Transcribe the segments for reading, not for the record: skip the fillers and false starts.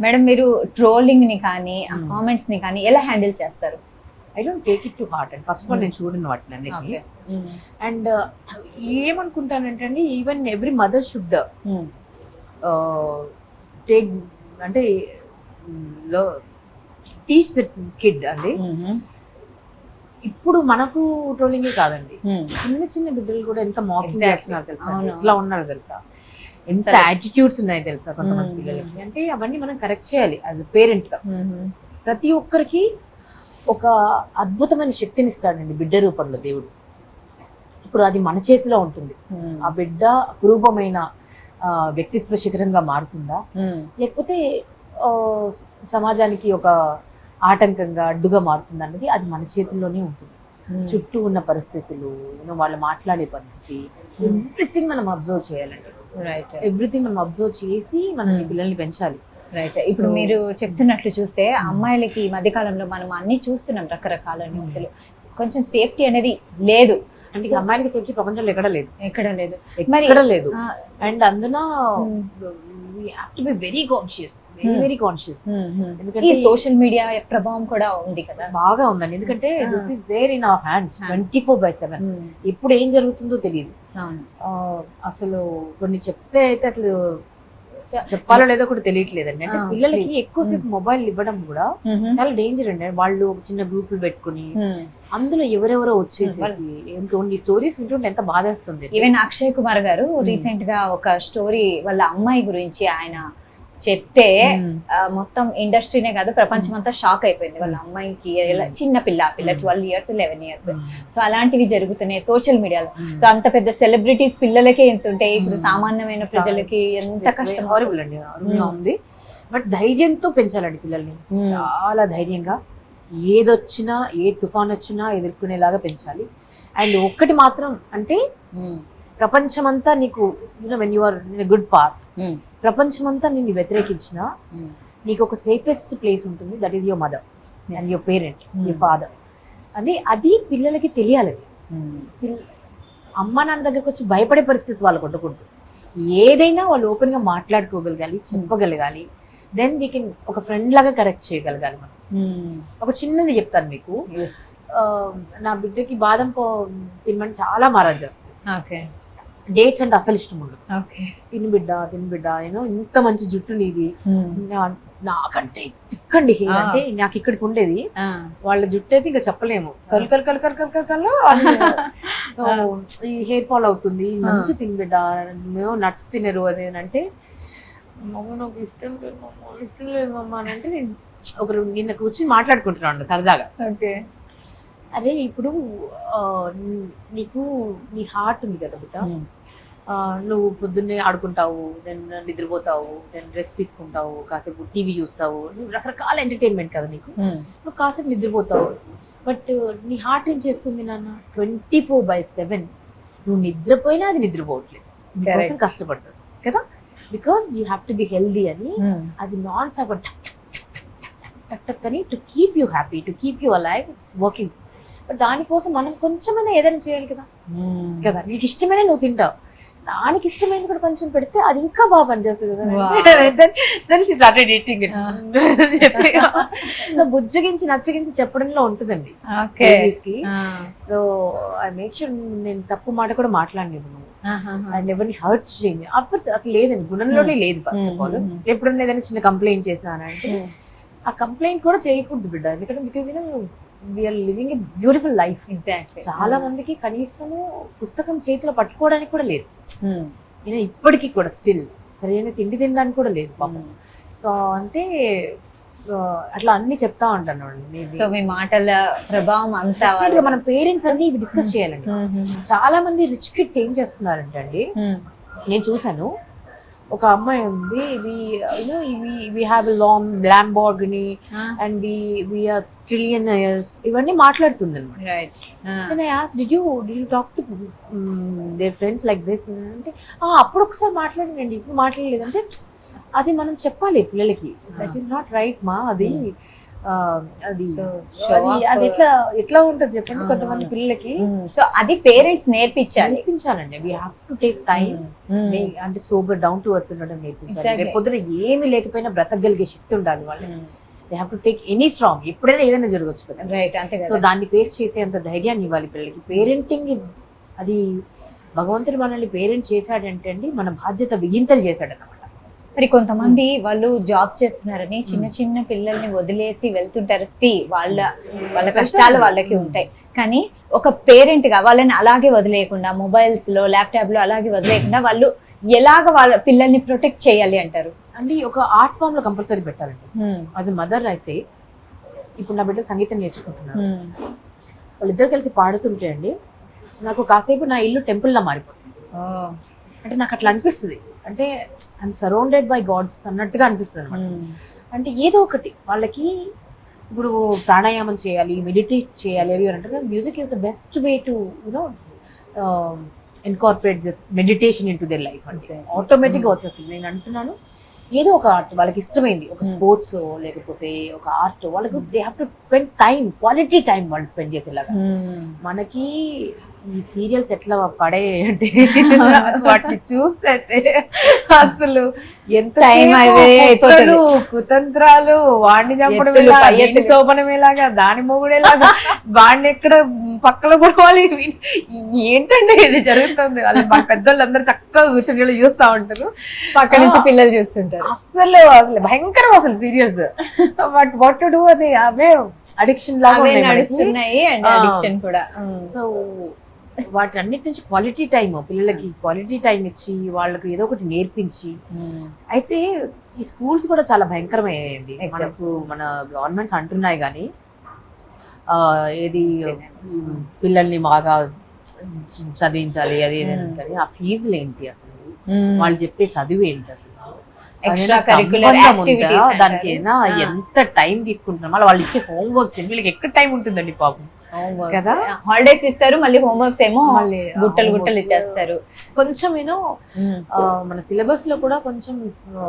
Madam మీరు trolling ని కానీ ఆ కామెంట్స్ ని కానీ ఎలా హ్యాండిల్ చేస్తారు? I don't take it to heart and first of all నేను చూడను వాటిని అన్నిటిని. అండ్ ఏమనుకుంటానంటే అండి, even every mother should take అంటే టీచ్ ద కిడ్ అండి. ఇప్పుడు మనకు ట్రోలింగే కాదండి, చిన్న చిన్న బిడ్డలు కూడా ఎంత మాకింగ్ చేస్తున్నారు తెలుసా, ఎట్లా ఉన్నారు తెలుసా, ఎంత యాటిట్యూడ్స్ ఉన్నాయి తెలుసా కొంతమంది పిల్లలకి. అంటే అవన్నీ మనం కరెక్ట్ చేయాలి యాజ్ అ పేరెంట్ గా. ప్రతి ఒక్కరికి ఒక అద్భుతమైన శక్తిని ఇస్తాడండి బిడ్డ రూపంలో దేవుడు. ఇప్పుడు అది మన చేతిలో ఉంటుంది. ఆ బిడ్డ అపురూపమైన వ్యక్తిత్వ శిఖరంగా మారుతుందా, లేకపోతే సమాజానికి ఒక ఆటంకంగా అడ్డుగా మారుతుంది అన్నది అది మన చేతుల్లోనే ఉంటుంది. చుట్టూ ఉన్న పరిస్థితులు, వాళ్ళు మాట్లాడే పద్ధతి, ఎవ్రీథింగ్ మనం అబ్జర్వ్ చేయాలండి. రైట్, ఎవ్రీథింగ్ మనం అబ్జర్వ్ చేసి మనం పిల్లల్ని పెంచాలి. రైట్. ఇప్పుడు మీరు చెప్తున్నట్లు చూస్తే అమ్మాయిలకి ఈ మధ్య కాలంలో మనం అన్ని చూస్తున్నాం, రకరకాల న్యూస్లు. కొంచెం సేఫ్టీ అనేది లేదు అంటే అమ్మాయిలకి సేఫ్టీ ప్రపంచంలో ఎక్కడ లేదు, ఎక్కడ లేదు. అండ్ అందున we have to be very conscious, very conscious. ఎందుకంటే ఈ సోషల్ మీడియా ప్రభావం కూడా ఉంది కదా, బాగా ఉందండి. ఎందుకంటే this is there in our hands 24/7. ఇప్పుడు ఏం జరుగుతుందో తెలియదు. అసలు కొన్ని చెప్తే అయితే అసలు చెప్పాలో లేదో కూడా తెలియట్లేదండి. అంటే పిల్లలకి ఎక్కువసేపు మొబైల్ ఇవ్వడం కూడా చాలా డేంజర్ అండి. వాళ్ళు ఒక చిన్న గ్రూపులు పెట్టుకుని అందులో ఎవరెవరో వచ్చేసేసి కొన్ని స్టోరీస్ వింటుంటే ఎంత బాధేస్తుంది. ఈవెన్ అక్షయ్ కుమార్ గారు రీసెంట్ గా ఒక స్టోరీ వాళ్ళ అమ్మాయి గురించి ఆయన చెప్తే మొత్తం ఇండస్ట్రీనే కాదు ప్రపంచం అంతా షాక్ అయిపోయింది. వాళ్ళ అమ్మాయికి చిన్న పిల్ల 12 years 11 years. సో అలాంటివి జరుగుతున్నాయి సోషల్ మీడియాలో. సో అంత పెద్ద సెలబ్రిటీస్ పిల్లలకే ఎంత ఉంటాయి, ఇప్పుడు సామాన్యమైన ప్రజలకి ఎంత కష్టం. హారబుల్ అండి, ఉంది. బట్ ధైర్యంతో పెంచాలండి పిల్లల్ని, చాలా ధైర్యంగా. ఏదొచ్చినా, ఏ తుఫాన్ వచ్చినా ఎదుర్కొనేలాగా పెంచాలి. అండ్ ఒక్కటి మాత్రం అంటే ప్రపంచమంతా నీకు when you are in a good path, ప్రపంచమంతా నిన్ను వ్యతిరేకించినా నీకు ఒక సేఫెస్ట్ ప్లేస్ ఉంటుంది, that is your mother and your parent, your father. అది పిల్లలకి తెలియాలి. అమ్మ నాన్న దగ్గరకు వచ్చి భయపడే పరిస్థితి వాళ్ళకు ఉండకూడదు. ఏదైనా వాళ్ళు ఓపెన్ గా మాట్లాడుకోగలగాలి, చెప్పగలగాలి. దెన్ వీ కెన్ ఒక ఫ్రెండ్ లాగా కరెక్ట్ చేయగలగాలి మనం. ఒక చిన్నది చెప్తాను మీకు. నా బిడ్డకి బాదం తినమని చాలా మారాజ్ చేస్తుంది. డేట్స్ అంటే అసలు ఇష్టం ఉండదు. తిని బిడ్డ ఇంత మంచి జుట్టు నీది, నాకంటే తిక్కండి అంటే నాకు ఇక్కడికి ఉండేది, వాళ్ళ జుట్టు అయితే ఇంకా చెప్పలేము. కలు సో ఈ హెయిర్ ఫాల్ అవుతుంది, మంచి తిని బిడ్డ, మేము నట్స్ తినరు అది అంటే, నాకు ఇష్టం లేదు మమ్మ అని అంటే, నేను ఒకరు నిన్న కూర్చొని మాట్లాడుకుంటున్నాను సరదాగా. అరే ఇప్పుడు నీకు నీ హార్ట్ ఉంది కదా బిడ్డ, నువ్వు పొద్దున్నే ఆడుకుంటావు, దెన్ నిద్రపోతావు, దెన్ రెస్ట్ తీసుకుంటావు, కాసేపు టీవీ చూస్తావు, నువ్వు రకరకాల ఎంటర్టైన్మెంట్ కదా నీకు, నువ్వు కాసేపు నిద్రపోతావు. బట్ నీ హార్ట్ ఏం చేస్తుంది నాన్న? 24/7 నువ్వు నిద్రపోయినా అది నిద్రపోవట్లేదు, నీకోసం కష్టపడుతుంది కదా, because you have to be healthy అని. అది నాన్ స్టాప్ టక్ అని to keep you happy, to keep you alive, it's working. But దానికోసం మనం కొంచెమైనా ఏదైనా చేయాలి కదా. నీకు ఇష్టమైన నువ్వు తింటావు, దానికి ఇష్టమైనది కూడా కొంచెం పెడితే అది ఇంకా బాగా పనిచేస్తుంది కదా. సో బుజ్జగించి నచ్చగించి చెప్పడంలో ఉంటుందండి కి. సో ఐ మేక్ షూర్ నేను తప్పు మాట కూడా మాట్లాడలేదు అండ్ ఎవరిని హర్ట్ చేయండి. అప్పుడు అసలు లేదండి, గుణంలోనే లేదు. ఫస్ట్ ఆఫ్ ఆల్ ఎప్పుడన్నా ఏదైనా చిన్న కంప్లైంట్ చేసినానంటే ఆ కంప్లైంట్ కూడా చేయకూడదు బిడ్డ, ఎందుకంటే because we're living a beautiful life. Exactly. చాలా మందికి కనీసము పుస్తకం చేతిలో పట్టుకోవడానికి కూడా లేదు, ఇప్పటికీ కూడా స్టిల్ సరైన తిండి తినడానికి కూడా లేదు పాపం. సో అంటే అట్లా అన్ని చెప్తా ఉంటాను. సో మీ మాటల ప్రభావం అంతా మన పేరెంట్స్ అన్ని ఇవి డిస్కస్ చేయాలండి. చాలా మంది రిచ్ కిడ్స్ ఏం చేస్తున్నారంటే అండి, నేను చూసాను ఒక అమ్మాయి ఉంది, we have a long Lamborghini and we are trillionaires, ఇవన్నీ మాట్లాడుతుంది అనమాట. Then I asked, did you talk to their friends like this అంటే అప్పుడు ఒకసారి మాట్లాడండి, ఇప్పుడు మాట్లాడలేదంటే అది మనం చెప్పాలి పిల్లలకి. దట్ ఈస్ నాట్ రైట్ మా, అది అది So, అది ఎట్లా ఉంటది చెప్పండి కొంతమంది పిల్లలకి. సో అది పేరెంట్స్ నేర్పించాలి. నేర్పించాలండి. We have to take time. అంటే సోబర్ డౌన్ టు ఎర్త్ ఉండడం నేర్పించాలి. Exactly. రేపు పొద్దున ఏమి లేకపోయినా బ్రతకగలిగే శక్తి ఉండాలి వాళ్ళకి. They have to take any strong. ఎప్పుడైనా ఏదైనా జరగచ్చు కదా. రైట్, అంతే సో కదా. దాన్ని ఫేస్ చేసేంత ధైర్యాన్ని ఇవ్వాలి పిల్లలకి. పేరెంటింగ్ ఇస్ అది భగవంతుడు మనల్ని పేరెంట్ చేశాడంటే అండి మన బాధ్యత బిగింతలు చేశాడు అన్నమాట. మరి కొంతమంది వాళ్ళు జాబ్స్ చేస్తున్నారని చిన్న చిన్న పిల్లల్ని వదిలేసి వెళ్తుంటారు. వాళ్ళ కష్టాలు వాళ్ళకి ఉంటాయి. కానీ ఒక పేరెంట్ గా వాళ్ళని అలాగే వదిలేయకుండా మొబైల్స్ లో ల్యాప్టాప్ లో అలాగే వదిలేయకుండా వాళ్ళు ఎలాగ వాళ్ళ పిల్లల్ని ప్రొటెక్ట్ చేయాలి అంటారు? అంటే ఒక ఆర్ట్ ఫామ్ లో కంపల్సరీ పెట్టాలండి. As a mother I say, ఇప్పుడు నా బిడ్డ సంగీతం నేర్చుకుంటున్నారు. వాళ్ళిద్దరు కలిసి పాడుతుంటే అండి నాకు కాసేపు నా ఇల్లు టెంపుల్ లా మారిపోతుంది. అంటే నాకు అట్లా అనిపిస్తుంది. అంటే ఐఎమ్ సరౌండెడ్ బై గాడ్స్ అన్నట్టుగా అనిపిస్తుంది అనమాట. అంటే ఏదో ఒకటి వాళ్ళకి ఇప్పుడు ప్రాణాయామం చేయాలి, మెడిటేట్ చేయాలి అవి అంటే music is the best way to you know incorporate this meditation in to their life. అంటే ఆటోమేటిక్గా వచ్చేస్తుంది. నేను అంటున్నాను ఏదో ఒక ఆర్ట్ వాళ్ళకి ఇష్టమైంది, ఒక స్పోర్ట్స్ లేకపోతే ఒక ఆర్ట్, వాళ్ళకు they have to spend time, quality time వాళ్ళు స్పెండ్ చేసేలాగా. మనకి ఈ సీరియల్స్ ఎట్లా పడే అంటే వాటిని చూస్తే అసలు ఎంత టైం కుతంత్రాలు, వాడిని చంపడం శోభనమేలాగా, దాని మొగుడేలాగా, వాడిని ఎక్కడ పక్కన పడవాలి, ఏంటంటే ఇది జరుగుతుంది. వాళ్ళు మన పెద్దోళ్ళు అందరూ చక్కగా కూర్చొని చూస్తా ఉంటారు, పక్క నుంచి పిల్లలు చూస్తుంటారు. అసలు భయంకరం అసలు serials. But what to do, అది అవే అడిక్షన్ లాగా నడుస్తున్నాయి అండ్ అడిక్షన్ కూడా. సో వాటి అన్నిటి నుంచి క్వాలిటీ టైం, పిల్లలకి క్వాలిటీ టైం ఇచ్చి వాళ్ళకి ఏదో ఒకటి నేర్పించి. అయితే ఈ స్కూల్స్ కూడా చాలా భయంకరమయ్యాయండి. మనకు మన గవర్నమెంట్స్ అంటున్నాయి కానీ ఏది పిల్లల్ని బాగా చదివించాలి అది కానీ ఆ ఫీజులు ఏంటి అసలు, వాళ్ళు చెప్పే చదువు ఏంటి అసలు, ఎక్స్ట్రా కరిక్యులర్ యాక్టివిటీస్ దానికి ఎంత టైం తీసుకుంటున్నాం, వాళ్ళు ఇచ్చే హోంవర్క్స్ వీళ్ళకి ఎక్కడ టైం ఉంటుందండి పాపం కదా. హాలిడేస్ ఇస్తారు, మళ్ళీ హోంవర్క్స్ ఏమో గుట్టలు ఇచ్చేస్తారు. కొంచెం ఏమో మన సిలబస్ లో కూడా కొంచెం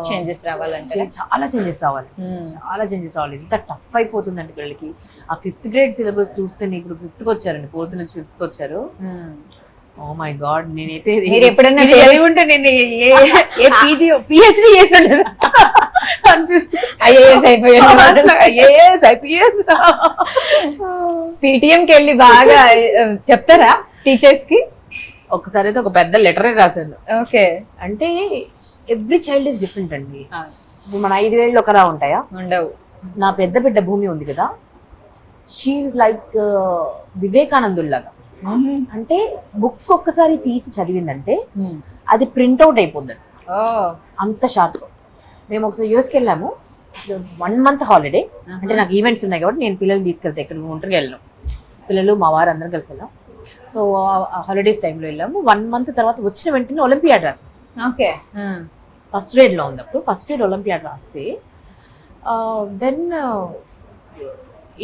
చేంజెస్ రావాలంటే చాలా చేంజెస్ రావాలి. ఎంత టఫ్ అయిపోతుందండి పిల్లలకి. ఆ 5th grade సిలబస్ చూస్తే ఇప్పుడు 5th కి వచ్చారండి, 4th నుంచి 5th కి వచ్చారు. ఓ మై గాడ్, నేనైతే ఎప్పుడైనా ఉంటే నేను పిహెచ్డి చేసాను అనిపిస్తుంది. ఐఏఎస్ ఐపీఎస్ పీటీఎంకి వెళ్ళి బాగా చెప్తారా టీచర్స్ కి? ఒకసారి అయితే ఒక పెద్ద లెటరే రాశాను. ఓకే, అంటే ఎవ్రీ చైల్డ్ ఇస్ డిఫరెంట్ అండి. ఇప్పుడు మన 5 వేళ్ళు ఒకలా ఉంటాయా? ఉండవు. నా పెద్ద బిడ్డ భూమి ఉంది కదా, షీఈ్ లైక్ వివేకానందుల్లాగా. అంటే బుక్ ఒక్కసారి తీసి చదివిందంటే అది ప్రింట్అవుట్ అయిపోద్దండి, అంత షార్ప్. మేము ఒకసారి యూఎస్కి వెళ్ళాము, 1 month హాలిడే. అంటే నాకు ఈవెంట్స్ ఉన్నాయి కాబట్టి నేను పిల్లల్ని తీసుకెళ్తే ఇక్కడ ఒంటరిగా వెళ్ళాం, పిల్లలు మా వారు అందరం కలిసి వెళ్ళాం. సో హాలిడేస్ టైంలో వెళ్ళాము. 1 month తర్వాత వచ్చిన వెంటనే ఒలింపియాడ్ రాసాం. ఓకే, ఫస్ట్ గ్రేడ్లో ఉంది అప్పుడు. ఫస్ట్ గ్రేడ్ ఒలింపియాడ్ రాస్తే దెన్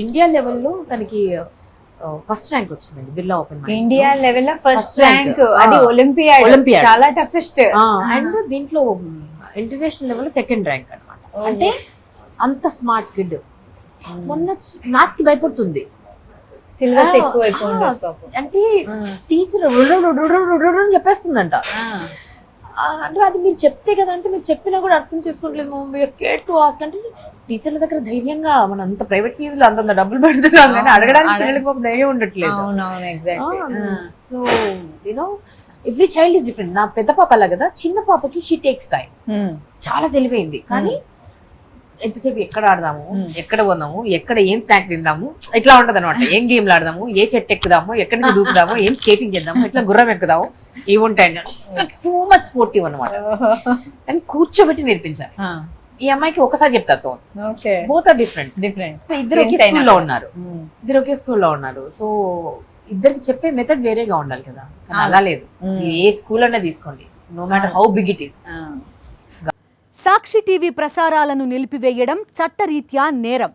ఇండియా లెవెల్లో తనకి ఫస్ట్ ర్యాంక్ వచ్చిందండి Birla open minds. India level లో ఫస్ట్ ర్యాంక్, అది ఒలింపియాడ్ చాలా టఫెస్ట్. అండ్ దీంట్లో ఇంటర్నేషనల్ లెవెల్ 2nd ర్యాంక్ అన్నమాట. అంటే అంత స్మార్ట్ కిడ్. మొన్న మ్యాథ్స్ కి భయపడుతుంది, సిలబస్ ఎక్కువ అంటే టీచర్ చెప్పేస్తుందంట. అంటే అది మీరు చెప్తే కదా, అంటే మీరు చెప్పినా కూడా అర్థం చేసుకోవట్లేదు, వీఆర్ స్కేర్డ్ టు ఆస్క్. అంటే టీచర్ల దగ్గర ధైర్యంగా మనం అంత ప్రైవేట్ ఫీజులు అంత డబ్బులు పెడుతున్నాం కానీ అడగడానికి పిల్లలకి ఒక ధైర్యం ఉండట్లేదు. So you know every child is different. నా పెద్ద పాప అలా కదా, చిన్న పాపకి షీ టేక్స్ టైం, చాలా తెలివైంది. కానీ ఎంతసేపు ఎక్కడ ఆడదాము, ఎక్కడ పోదాము, ఎక్కడ ఏం స్నాక్ తిందాము, ఇట్లా ఉంటది అనమాట. ఏం గేమ్లు ఆడదాము, ఏ చెట్టు ఎక్కుదాము, ఎక్కడి నుంచి దూకుదాము, ఏం స్కేటింగ్ చేద్దాము, ఎట్లా గుర్రం ఎక్కుదాము, ఇవి ఉంటాయి. టూ మచ్ స్పోర్టివ్ అనమాట. కానీ కూర్చోబెట్టి నేర్పించాలి. ఈ అమ్మాయికి ఒకసారి చెప్తారు, బోత్ ఆర్ డిఫరెంట్. సో ఇద్దరు ఒకే స్కూల్లో ఉన్నారు. సో ఇద్దరికి చెప్పే మెథడ్ వేరేగా ఉండాలి కదా, అలా లేదు. ఏ స్కూల్ అనే తీసుకోండి, no matter how big it is. Sakshi TV ప్రసారాలను నిలిపివేయడం చట్టరీత్యా నేరం.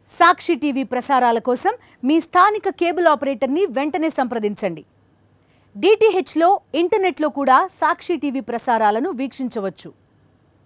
సాక్షి టీవీ ప్రసారాల కోసం మీ స్థానిక కేబుల్ ఆపరేటర్ని వెంటనే సంప్రదించండి. DTHలో ఇంటర్నెట్లో కూడా సాక్షి టీవీ ప్రసారాలను వీక్షించవచ్చు.